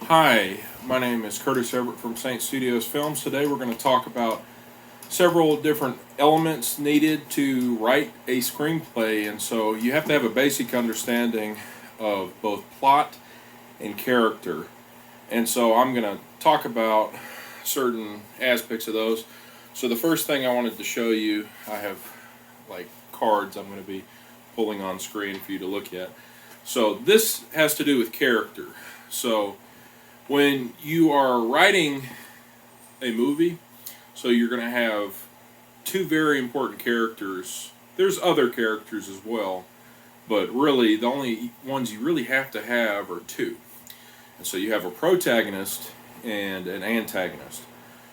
Hi, my name is Curtis Everitt from St. Studios Films. Today we're going to talk about several different elements needed to write a screenplay, and so you have to have a basic understanding of both plot and character. And so I'm going to talk about certain aspects of those. So the first thing I wanted to show you, I have like cards I'm going to be pulling on screen for you to look at. So this has to do with character. So when you are writing a movie, so you're going to have two very important characters. There's other characters as well, but really the only ones you really have to have are two. And so you have a protagonist and an antagonist.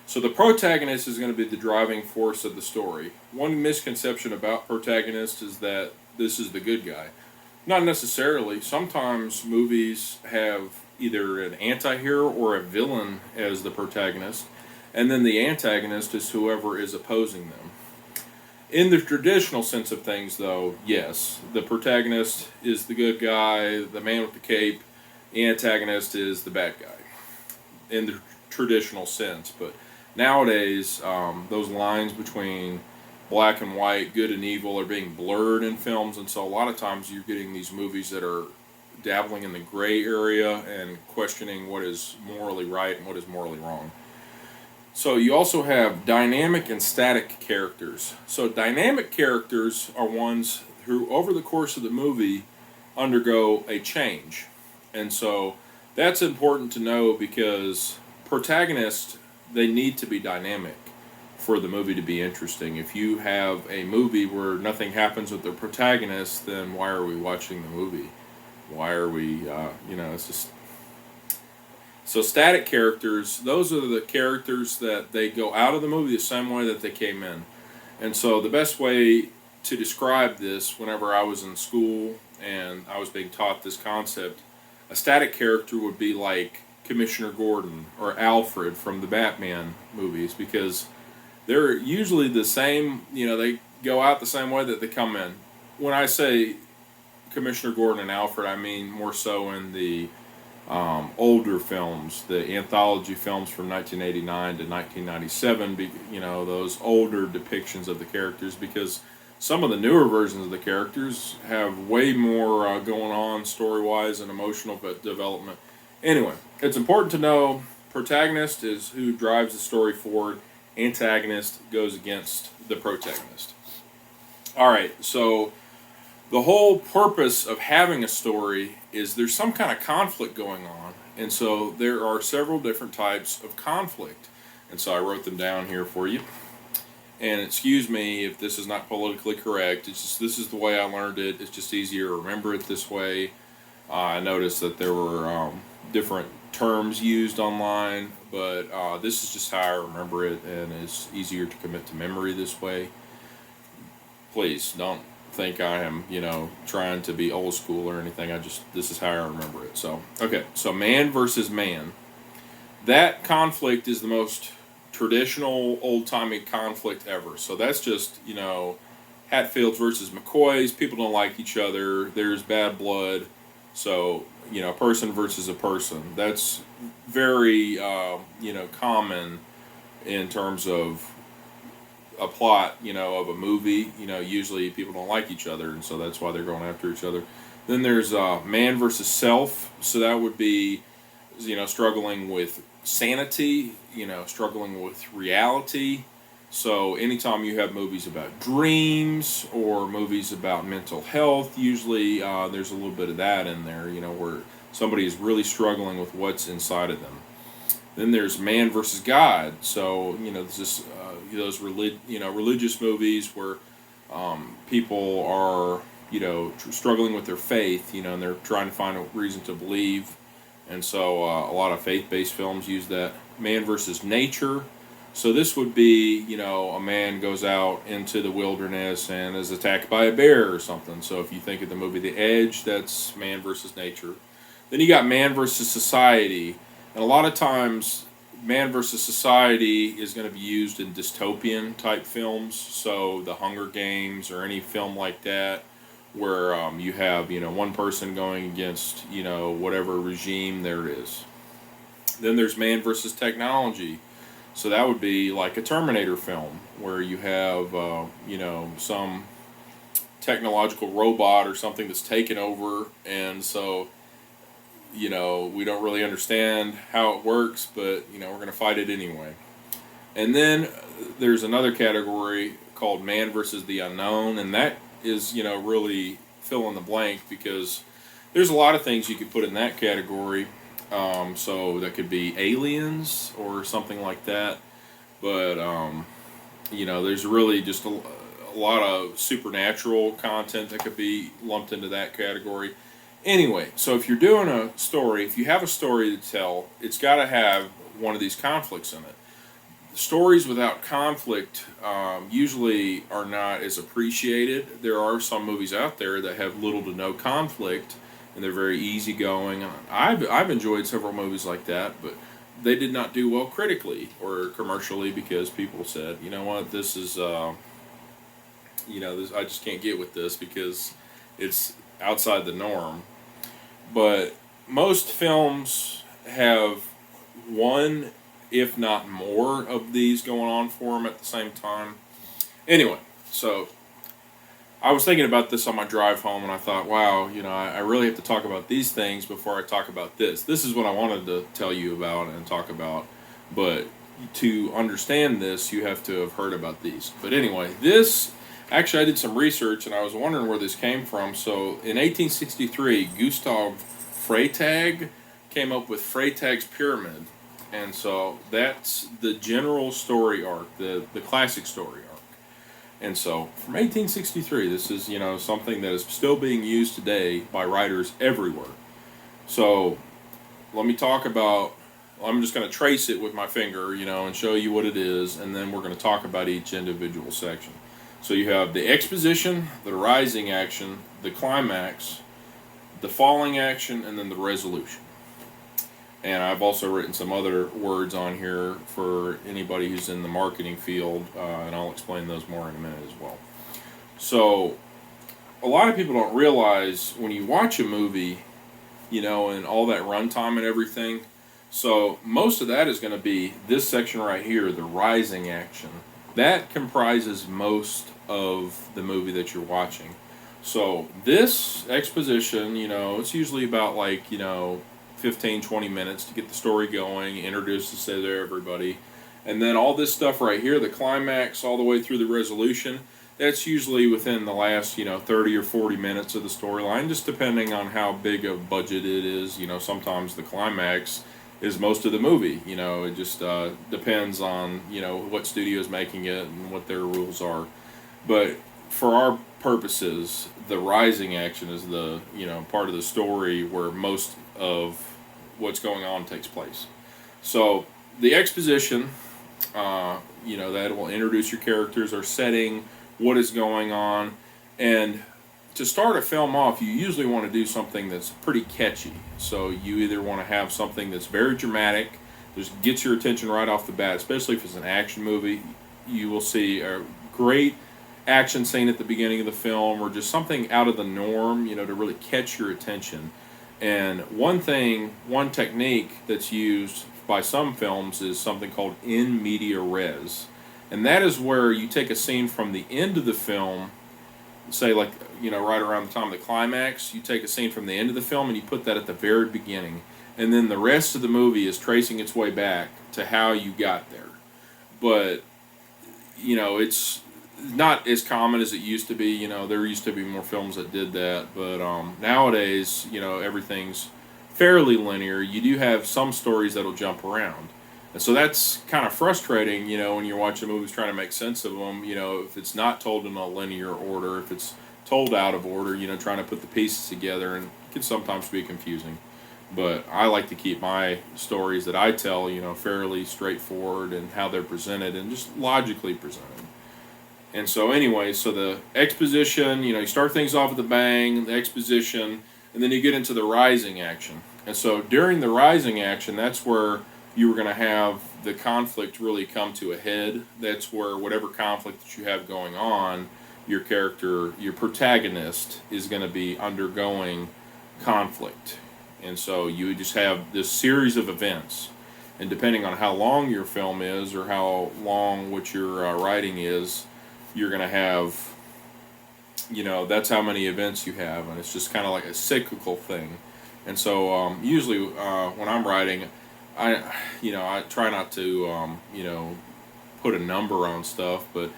So the protagonist is going to be the driving force of the story. One misconception about protagonist is that this is the good guy. Not necessarily. Sometimes movies have either an anti-hero or a villain as the protagonist, and then the antagonist is whoever is opposing them. In the traditional sense of things, though, yes, the protagonist is the good guy, the man with the cape, the antagonist is the bad guy, in the traditional sense. But nowadays, those lines between black and white, good and evil, are being blurred in films, and so a lot of times you're getting these movies that are dabbling in the gray area and questioning what is morally right and what is morally wrong. So you also have dynamic and static characters. So dynamic characters are ones who, over the course of the movie, undergo a change. And so that's important to know because protagonists, they need to be dynamic for the movie to be interesting. If you have a movie where nothing happens with the protagonist, then why are we watching the movie? Why are we, it's just... So static characters, those are the characters that they go out of the movie the same way that they came in. And so the best way to describe this, whenever I was in school and I was being taught this concept, a static character would be like Commissioner Gordon or Alfred from the Batman movies, because they're usually the same, they go out the same way that they come in. When I say Commissioner Gordon and Alfred, I mean more so in the older films, the anthology films from 1989 to 1997, those older depictions of the characters, because some of the newer versions of the characters have way more going on story-wise and emotional development. Anyway, it's important to know protagonist is who drives the story forward, antagonist goes against the protagonist. Alright, so the whole purpose of having a story is there's some kind of conflict going on, and so there are several different types of conflict. And so I wrote them down here for you. And excuse me if this is not politically correct. It's just, this is the way I learned it. It's just easier to remember it this way. I noticed that there were different terms used online, but this is just how I remember it, and it's easier to commit to memory this way. Please don't think I am, trying to be old school or anything. This is how I remember it. So, okay, so man versus man. That conflict is the most traditional, old-timey conflict ever. So that's just, Hatfields versus McCoys. People don't like each other. There's bad blood. So, a person versus a person. That's very, common in terms of a plot, of a movie. Usually people don't like each other, and so that's why they're going after each other. Then there's man versus self. So that would be, struggling with sanity, struggling with reality. So anytime you have movies about dreams or movies about mental health, usually there's a little bit of that in there, where somebody is really struggling with what's inside of them. Then there's man versus God. So there's this, those religious movies where people are struggling with their faith, and they're trying to find a reason to believe. And so a lot of faith-based films use that. Man versus nature. So this would be, a man goes out into the wilderness and is attacked by a bear or something. So if you think of the movie The Edge, that's man versus nature. Then you got man versus society. And a lot of times, man versus society is going to be used in dystopian type films. So The Hunger Games or any film like that, where you have, one person going against, whatever regime there is. Then there's man versus technology. So that would be like a Terminator film where you have, some technological robot or something that's taken over, and so, we don't really understand how it works, but, we're going to fight it anyway. And then there's another category called man versus the unknown, and that is, really fill in the blank, because there's a lot of things you could put in that category. So that could be aliens or something like that. But, there's really just a lot of supernatural content that could be lumped into that category. Anyway, so if you're doing a story, if you have a story to tell, it's got to have one of these conflicts in it. Stories without conflict usually are not as appreciated. There are some movies out there that have little to no conflict, and they're very easygoing. I've enjoyed several movies like that, but they did not do well critically or commercially because people said, you know what, this is, this, I just can't get with this because it's outside the norm. But most films have one, if not more, of these going on for them at the same time. Anyway, so I was thinking about this on my drive home, and I thought, wow, I really have to talk about these things before I talk about this. This is what I wanted to tell you about and talk about, but to understand this, you have to have heard about these. But anyway, actually I did some research, and I was wondering where this came from. So in 1863, Gustav Freytag came up with Freytag's Pyramid, and so that's the general story arc, the classic story arc. And so, from 1863, this is, something that is still being used today by writers everywhere. So, let me talk about, I'm just going to trace it with my finger, and show you what it is, and then we're going to talk about each individual section. So, you have the exposition, the rising action, the climax, the falling action, and then the resolution. And I've also written some other words on here for anybody who's in the marketing field, and I'll explain those more in a minute as well. So, a lot of people don't realize when you watch a movie, and all that runtime and everything, so most of that is going to be this section right here, the rising action. That comprises most of the movie that you're watching. So, this exposition, it's usually about 15-20 minutes to get the story going, introduce to say there everybody, and then all this stuff right here, the climax all the way through the resolution, that's usually within the last 30 or 40 minutes of the storyline, just depending on how big a budget it is. Sometimes the climax is most of the movie. It just depends on what studio is making it and what their rules are. But for our purposes, the rising action is the part of the story where most of what's going on takes place. So the exposition, that will introduce your characters or setting what is going on, and to start a film off, you usually want to do something that's pretty catchy. So you either want to have something that's very dramatic, just gets your attention right off the bat, especially if it's an action movie. You will see a great action scene at the beginning of the film, or just something out of the norm, to really catch your attention. And one technique that's used by some films is something called in media res. And that is where you take a scene from the end of the film, say right around the time of the climax, you take a scene from the end of the film and you put that at the very beginning. And then the rest of the movie is tracing its way back to how you got there. But, it's not as common as it used to be. There used to be more films that did that, but nowadays, everything's fairly linear. You do have some stories that'll jump around, and so that's kind of frustrating. When you're watching movies trying to make sense of them. If it's not told in a linear order, if it's told out of order, trying to put the pieces together, and it can sometimes be confusing. But I like to keep my stories that I tell, fairly straightforward and how they're presented and just logically presented. And so anyway, so the exposition, you start things off with a bang, the exposition, and then you get into the rising action. And so during the rising action, that's where you were going to have the conflict really come to a head. That's where whatever conflict that you have going on, your character, your protagonist, is going to be undergoing conflict. And so you just have this series of events. and depending on how long your film is or how long what you're writing is, you're going to have, that's how many events you have, and it's just kind of like a cyclical thing. And so usually when I'm writing, I try not to put a number on stuff, but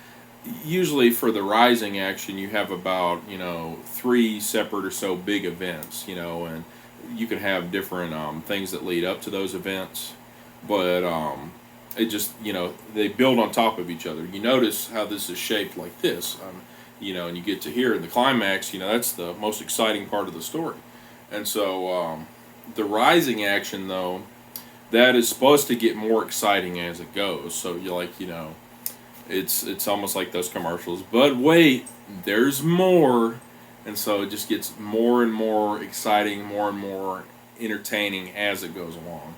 usually for the rising action, you have about 3 separate or so big events, and you can have different things that lead up to those events, but it just they build on top of each other. You notice how this is shaped like this, and you get to here in the climax. That's the most exciting part of the story, and so the rising action though, that is supposed to get more exciting as it goes. So it's almost like those commercials. But wait, there's more, and so it just gets more and more exciting, more and more entertaining as it goes along.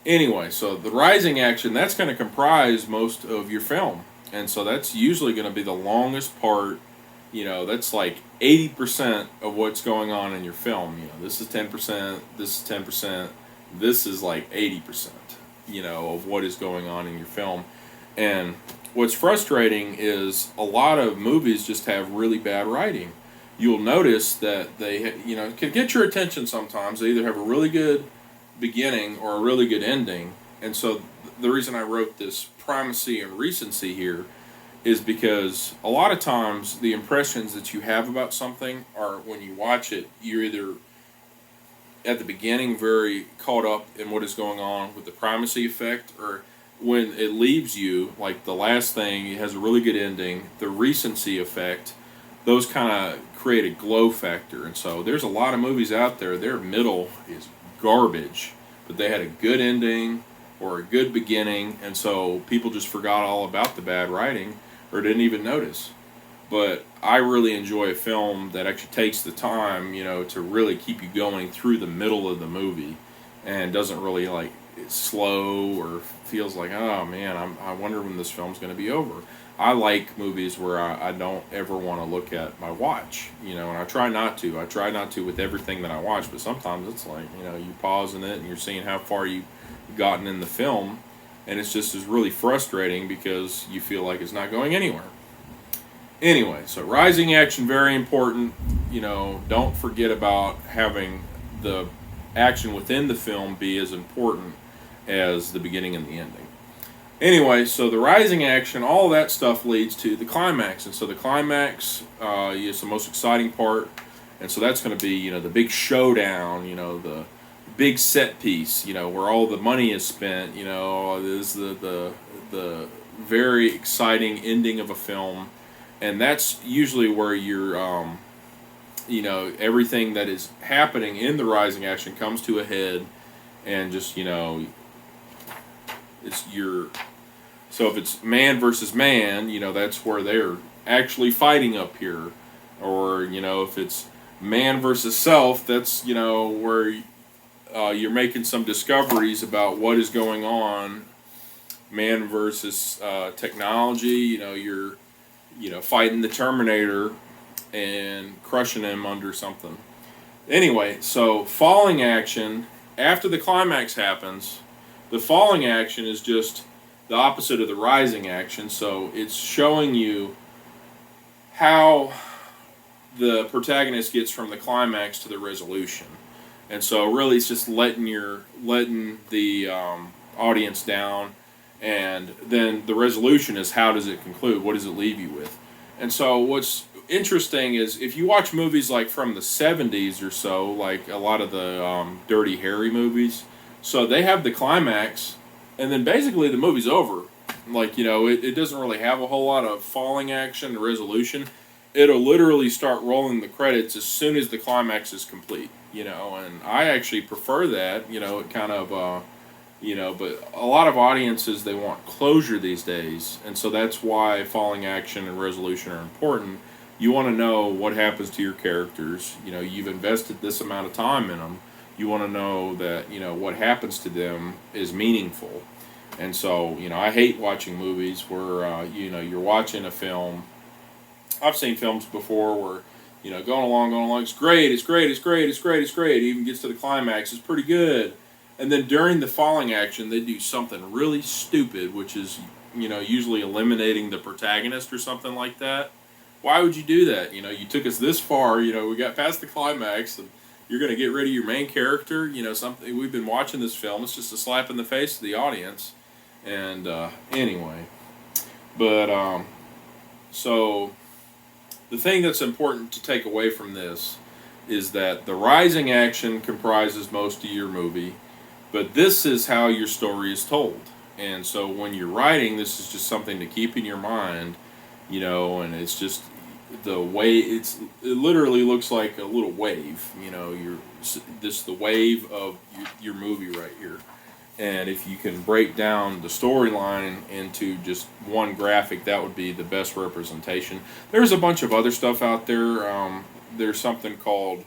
Anyway, so the rising action, that's going to comprise most of your film, and so that's usually going to be the longest part. That's like 80% of what's going on in your film. This is 10%, this is 10%, this is like 80%, of what is going on in your film. And what's frustrating is a lot of movies just have really bad writing. You'll notice that they, can get your attention sometimes. They either have a really good beginning or a really good ending. And so the reason I wrote this primacy and recency here is because a lot of times the impressions that you have about something are, when you watch it, you're either at the beginning very caught up in what is going on with the primacy effect, or when it leaves you, like the last thing, it has a really good ending, the recency effect, those kind of create a glow factor. And so there's a lot of movies out there, their middle is garbage, but they had a good ending or a good beginning, and so people just forgot all about the bad writing or didn't even notice. But I really enjoy a film that actually takes the time, to really keep you going through the middle of the movie, and doesn't really like it's slow or feels like, oh man, I wonder when this film's going to be over. I like movies where I don't ever want to look at my watch, and I try not to. I try not to with everything that I watch, but sometimes it's like, you pausing it and you're seeing how far you've gotten in the film, and it's just is really frustrating because you feel like it's not going anywhere. Anyway, so rising action, very important. Don't forget about having the action within the film be as important as the beginning and the ending. Anyway, so the rising action, all that stuff leads to the climax. And so the climax is the most exciting part. And so that's going to be, the big showdown, the big set piece, where all the money is spent, is the very exciting ending of a film. And that's usually where you're, everything that is happening in the rising action comes to a head, and just, it's your, so if it's man versus man, that's where they're actually fighting up here. Or, if it's man versus self, that's, where you're making some discoveries about what is going on. Man versus technology, you're, fighting the Terminator and crushing him under something. Anyway, so falling action, after the climax happens, the falling action is just the opposite of the rising action. So it's showing you how the protagonist gets from the climax to the resolution. And so really it's just letting the audience down. And then the resolution is, how does it conclude? What does it leave you with? And so what's interesting is, if you watch movies like from the 70s or so, like a lot of the Dirty Harry movies, so they have the climax, and then basically the movie's over. Like, it doesn't really have a whole lot of falling action or resolution. It'll literally start rolling the credits as soon as the climax is complete, and I actually prefer that, it kind of, but a lot of audiences, they want closure these days, and so that's why falling action and resolution are important. You want to know what happens to your characters. You've invested this amount of time in them. You want to know that, what happens to them is meaningful. And so, I hate watching movies where, you're watching a film. I've seen films before where, going along, it's great, it even gets to the climax, it's pretty good. And then during the falling action, they do something really stupid, which is, usually eliminating the protagonist or something like that. Why would you do that? You took us this far, we got past the climax, and you're going to get rid of your main character. Something we've been watching this film. It's just a slap in the face to the audience. And anyway, but so the thing that's important to take away from this is that the rising action comprises most of your movie, but this is how your story is told. And so when you're writing, this is just something to keep in your mind, and it's just the way it literally looks like a little wave, the wave of your movie right here. And if you can break down the storyline into just one graphic, that would be the best representation. There's a bunch of other stuff out there. There's something called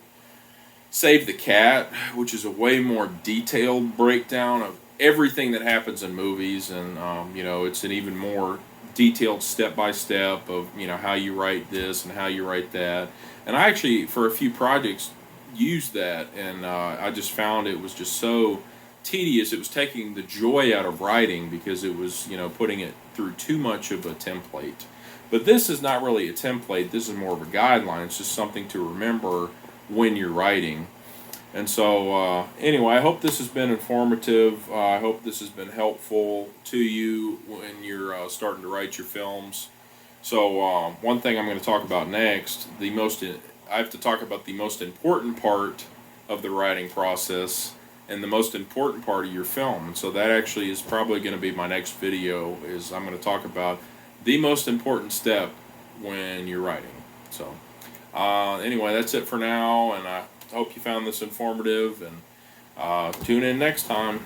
Save the Cat, which is a way more detailed breakdown of everything that happens in movies. And, it's an even more detailed step-by-step of, how you write this and how you write that. And I actually, for a few projects, used that. And I just found it was just so tedious. It was taking the joy out of writing because it was, putting it through too much of a template. But this is not really a template. This is more of a guideline. It's just something to remember when you're writing. And so, anyway, I hope this has been informative. I hope this has been helpful to you when you're starting to write your films. So, one thing I'm going to talk about next, I have to talk about the most important part of the writing process and the most important part of your film. And so that actually is probably going to be my next video, is I'm going to talk about the most important step when you're writing. So anyway, that's it for now, and I hope you found this informative, and tune in next time.